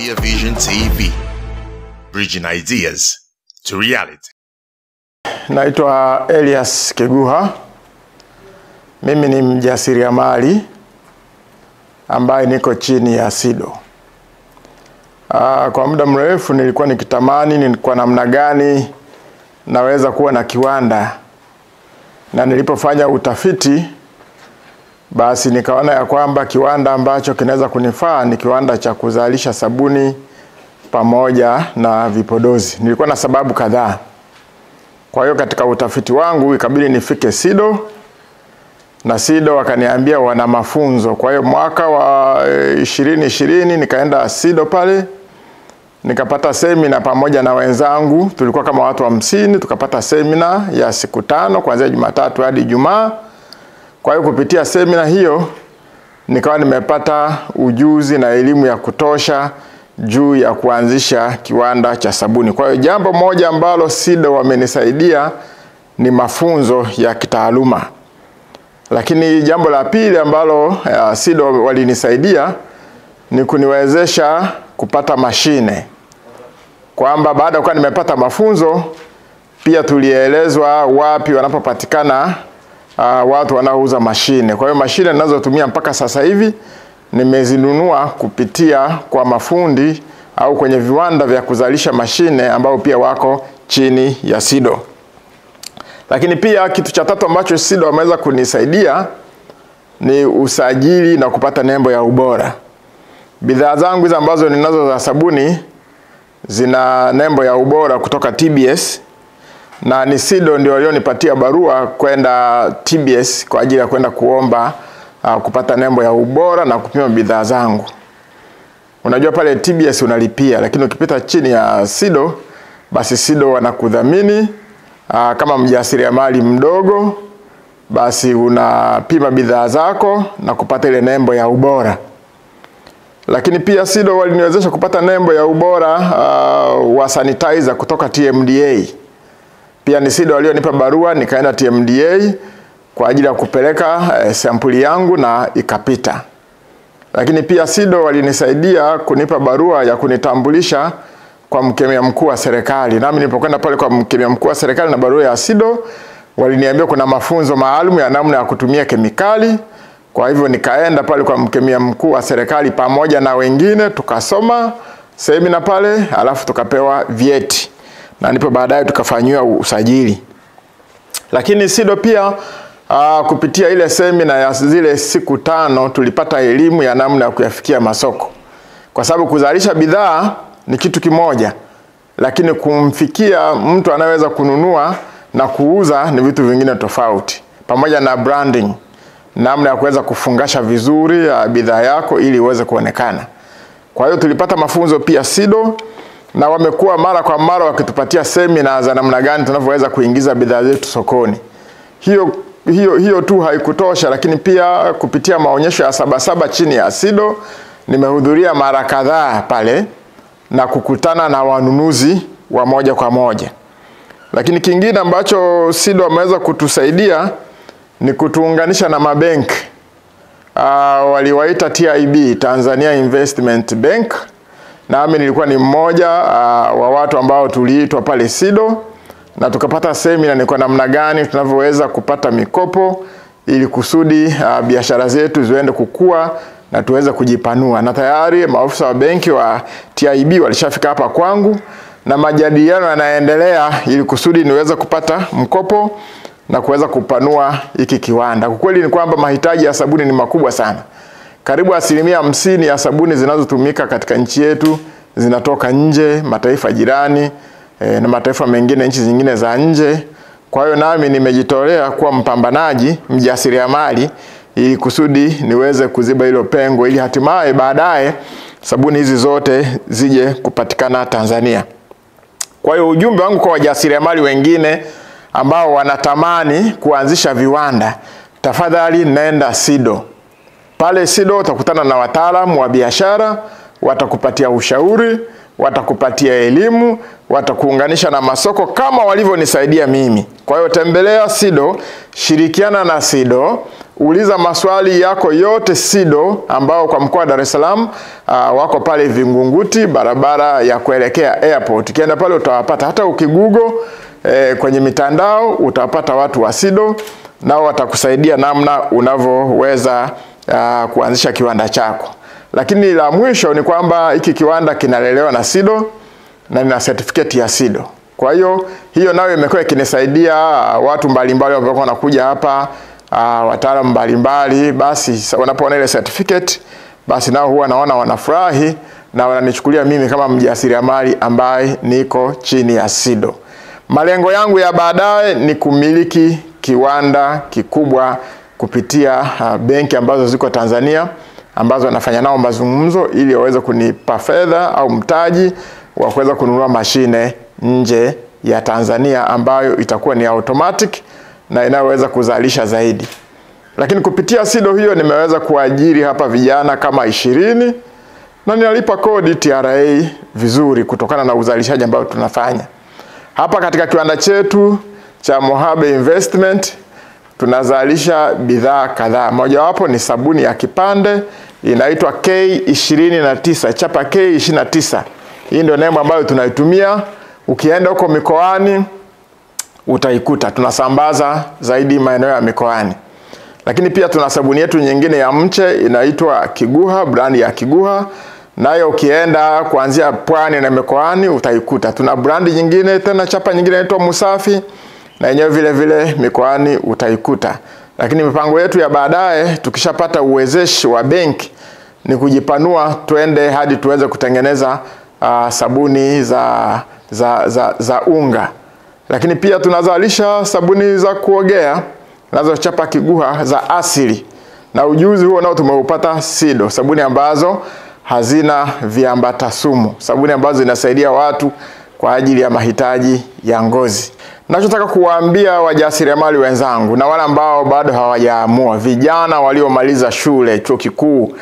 Clear Vision TV, bridging ideas to reality. Naitwa Elias Keguha. Mimi ni mjasiriamali ambaye niko chini ya SIDO. Kwa muda mrefu nilikuwa nikitamani ni kwa namna gani naweza kuwa na kiwanda, na nilipofanya utafiti basi nikaona ya kwamba kiwanda ambacho kinaweza kunifaa ni kiwanda cha kuzalisha sabuni pamoja na vipodozi. Nilikuwa na sababu kadhaa. Kwa hiyo katika utafiti wangu ikabidi nifike SIDO, na SIDO wakaniambia wana mafunzo. Kwa hiyo mwaka wa 2020 nikaenda SIDO pale, nikapata semina pamoja na wenzangu. Tulikuwa kama watu 50, tukapata semina ya siku 5 kuanzia Jumatatu hadi Ijumaa. Kwa hiyo kupitia semina hiyo nikawa nimepata ujuzi na elimu ya kutosha juu ya kuanzisha kiwanda cha sabuni. Kwa hiyo jambo moja ambalo SIDO wamenisaidia ni mafunzo ya kitaaluma. Lakini jambo la pili ambalo SIDO walinisaidia ni kuniwezesha kupata mashine. Kwamba baada ya kuwa nimepata mafunzo, pia tulielezwa wapi wanapopatikana watu wanaouza mashine. Kwa hiyo mashine ninazotumia mpaka sasa hivi nimezinunua kupitia kwa mafundi au kwenye viwanda vya kuzalisha mashine ambao pia wako chini ya SIDO. Lakini pia kitu cha tatu ambacho SIDO wameweza kunisaidia ni usajili na kupata nembo ya ubora. Bidhaa zangu hizo ambazo ninazo za sabuni zina nembo ya ubora kutoka TBS, na ni SIDO ndio walionipatia barua kwenda TBS kwa ajili ya kwenda kuomba kupata nembo ya ubora na kupima bidhaa zangu. Unajua pale TBS unalipia, lakini ukipita chini ya SIDO basi SIDO wanakudhamini. Kama mjasiriamali mdogo basi unapima bidhaa zako na kupata ile nembo ya ubora. Lakini pia SIDO waliniwezesha kupata nembo ya ubora wa sanitizer kutoka TMDA. Pia ni SIDO walionipa barua, nikaenda TMDA kwa ajili ya kupeleka sampuli yangu na ikapita. Lakini pia SIDO walinisaidia kunipa barua ya kunitambulisha kwa mkemia mkuu wa serikali. Nami nilipokwenda pale kwa mkemia mkuu wa serikali na barua ya SIDO, waliniambia kuna mafunzo maalum ya namna ya kutumia kemikali. Kwa hivyo nikaenda pale kwa mkemia mkuu wa serikali pamoja na wengine, tukasoma semina pale, alafu tukapewa vyeti. Na ndipo baadaye tukafanywa usajili. Lakini SIDO pia kupitia ile semina ya zile siku 5 tulipata elimu ya namna ya kuyafikia masoko. Kwa sababu kuzalisha bidhaa ni kitu kimoja, lakini kumfikia mtu anayeweza kununua na kuuza ni vitu vingine tofauti. Pamoja na branding, namna ya kuweza kufungasha vizuri bidhaa yako ili iweze kuonekana. Kwa hiyo tulipata mafunzo pia SIDO, na wamekuwa mara kwa mara wakitupatia semina za namna gani tunavyoweza kuingiza bidhaa zetu sokoni. Hiyo tu haikutosha, lakini pia kupitia maonyesho ya Sabasaba chini ya SIDO nimehudhuria mara kadhaa pale na kukutana na wanunuzi wa moja kwa moja. Lakini kingine ambacho SIDO wameweza kutusaidia ni kutuunganisha na mabenki. Waliwaita TIB, Tanzania Investment Bank. Nami nilikuwa ni mmoja wa watu ambao tuliitwa pale SIDO, na tukapata semina ni kwa namna gani tunavyoweza kupata mikopo ili kusudi biashara zetu ziende kukua na tuweze kujipanua. Na tayari maafisa wa benki wa TIB walishafika hapa kwangu na majadiliano yanaendelea ili kusudi niweze kupata mkopo na kuweza kupanua hiki kiwanda. Kwa kweli ni kwamba mahitaji ya sabuni ni makubwa sana. Karibu 50% ya sabuni zinazotumika katika nchi yetu zinatoka nje, mataifa jirani na mataifa mengine, nchi zingine za nje. Kwa hiyo nami nimejitolea kuwa mpambanaji, mjasiriamali ili kusudi niweze kuziba hilo pengo ili hatimaye baadaye sabuni hizi zote zije kupatikana Tanzania. Kwa hiyo ujumbe wangu kwa wajasiriamali wengine ambao wanatamani kuanzisha viwanda, tafadhali nenda SIDO. Pale SIDO utakutana na wataalamu wa biashara, watakupatia ushauri, watakupatia elimu, watakuunganisha na masoko kama walivyonisaidia mimi. Kwa hiyo tembelea SIDO, shirikiana na SIDO, uliza maswali yako yote SIDO ambao kwa mkoa wa Dar es Salaam wako pale Vingunguti, barabara ya kuelekea airport. Ukienda pale utawapata, hata ukigugo kwenye mitandao utapata watu wa SIDO, nao watakusaidia namna unavyoweza kuanzisha kiwanda chako. Lakini la mwisho ni kwamba hiki kiwanda kinalelewa na SIDO na nina certificate ya SIDO. Kwa hiyo nayo imekuwa ikinisaidia watu mbalimbali ambao wanakuja hapa, wataalamu mbalimbali, basi wanapoona ile certificate basi nao huwa naona wanafurahi na wananichukulia mimi kama mjasiriamali ambaye niko chini ya SIDO. Malengo yangu ya baadaye ni kumiliki kiwanda kikubwa kupitia benki ambazo ziko Tanzania, ambazo nafanya nao mazungumzo ili waweze kunipa fedha au mtaji wa kuweza kununua mashine nje ya Tanzania ambayo itakuwa ni automatic na inaweza kuzalisha zaidi. Lakini kupitia SIDO hiyo nimeweza kuajiri hapa vijana kama 20 na ninalipa kodi TRA vizuri kutokana na uzalishaji ambao tunafanya. Hapa katika kiwanda chetu cha Mohabe Investment tunazalisha bidhaa kadhaa. Mojawapo ni sabuni ya kipande inaitwa K29, chapa K29. Hii ndio nembo ambayo tunaitumia. Ukienda huko mikoani utaikuta. Tunasambaza zaidi maeneo ya mikoani. Lakini pia tuna sabuni yetu nyingine ya mche inaitwa Kiguha, brand ya Kiguha. Nayo ukienda kuanzia pwani na mikoani utaikuta. Tuna brand nyingine tena, chapa nyingine inaitwa Musafi, na yenyewe vile vile mikoani utaikuta. Lakini mipango yetu ya baadaye tukishapata uwezeshi wa benki ni kujipanua twende hadi tuweze kutengeneza sabuni za unga. Lakini pia tunazalisha sabuni za kuogea nazo chapa Kiguha za asili. Na ujuzi huo nao tumeupata SIDO, sabuni ambazo hazina viambata sumu, sabuni ambazo zinasaidia watu kwa ajili ya mahitaji ya ngozi. Nachotaka kuwaambia wajasiriamali wenzangu na wale ambao bado hawajaamua, vijana waliomaliza shule, chuo kikuu,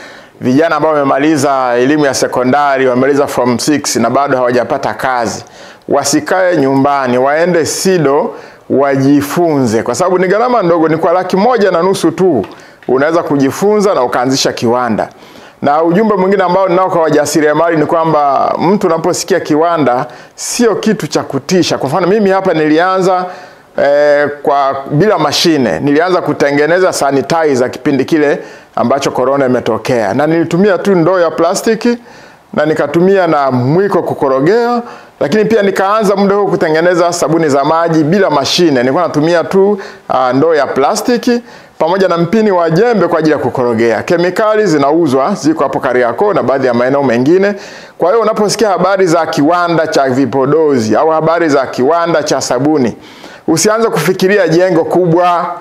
vijana ambao wamemaliza elimu ya sekondari, wamemaliza form 6 na bado hawajapata kazi, wasikae nyumbani, waende SIDO wajifunze, kwa sababu ni gharama ndogo, ni kwa $1.5 tu unaweza kujifunza na ukaanzisha kiwanda. Na ujumbe mwingine ambao ninao kwa wajasiriamali ni kwamba mtu unaposikia kiwanda sio kitu cha kutisha. Kwa mfano mimi hapa nilianza bila mashine. Nilianza kutengeneza sanitizer kipindi kile ambacho corona imetokea. Na nilitumia tu ndoo ya plastiki na nikatumia na mwiko kukorogea, lakini pia nikaanza muda huo kutengeneza sabuni za maji bila mashine. Nilikuwa natumia tu ndoo ya plastiki pamoja na mpini wa jembe kwa ajili ya kukorogea. Kemikali zinauzwa, ziko hapo Kariakoo na baadhi ya maeneo mengine. Kwa hiyo unaposikia habari za kiwanda cha vipodozi au habari za kiwanda cha sabuni, usianze kufikiria jengo kubwa,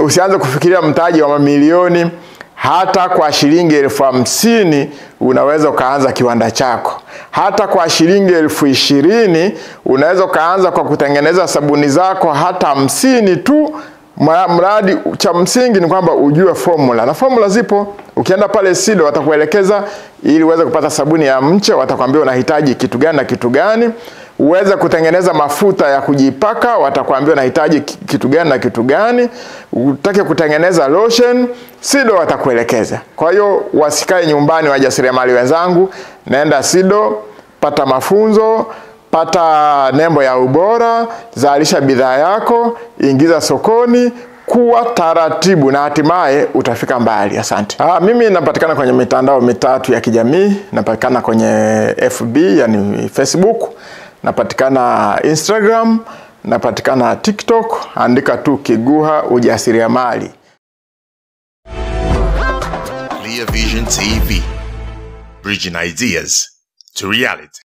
usianze kufikiria mtaji wa mamilioni. Hata kwa shilingi 50,000 unaweza ukaanza kiwanda chako. Hata kwa shilingi 20,000 unaweza ukaanza kwa kutengeneza sabuni zako hata 50 tu. Mradi cha msingi ni kwamba ujue formula. Na formula zipo. Ukienda pale SIDO watakuelekeza ili uweze kupata sabuni ya mche, watakwambia unahitaji kitu gani na kitu gani. Uweze kutengeneza mafuta ya kujipaka, watakwambia unahitaji kitu gani na kitu gani. Utake kutengeneza lotion, SIDO watakuelekeza. Kwa hiyo wasikae nyumbani wajasiriamali wenzangu, naenda SIDO, pata mafunzo, pata nembo ya ubora, zalisha bidhaa yako, ingiza sokoni, kuwa taratibu na hatimaye utafika mbali. Asante. Mimi napatikana kwenye mitandao 3 ya kijamii. Napatikana kwenye FB, yani Facebook, napatikana Instagram, napatikana TikTok. Andika tu Kiguha ujasiriamali. Clear Vision TV, bridging ideas to reality.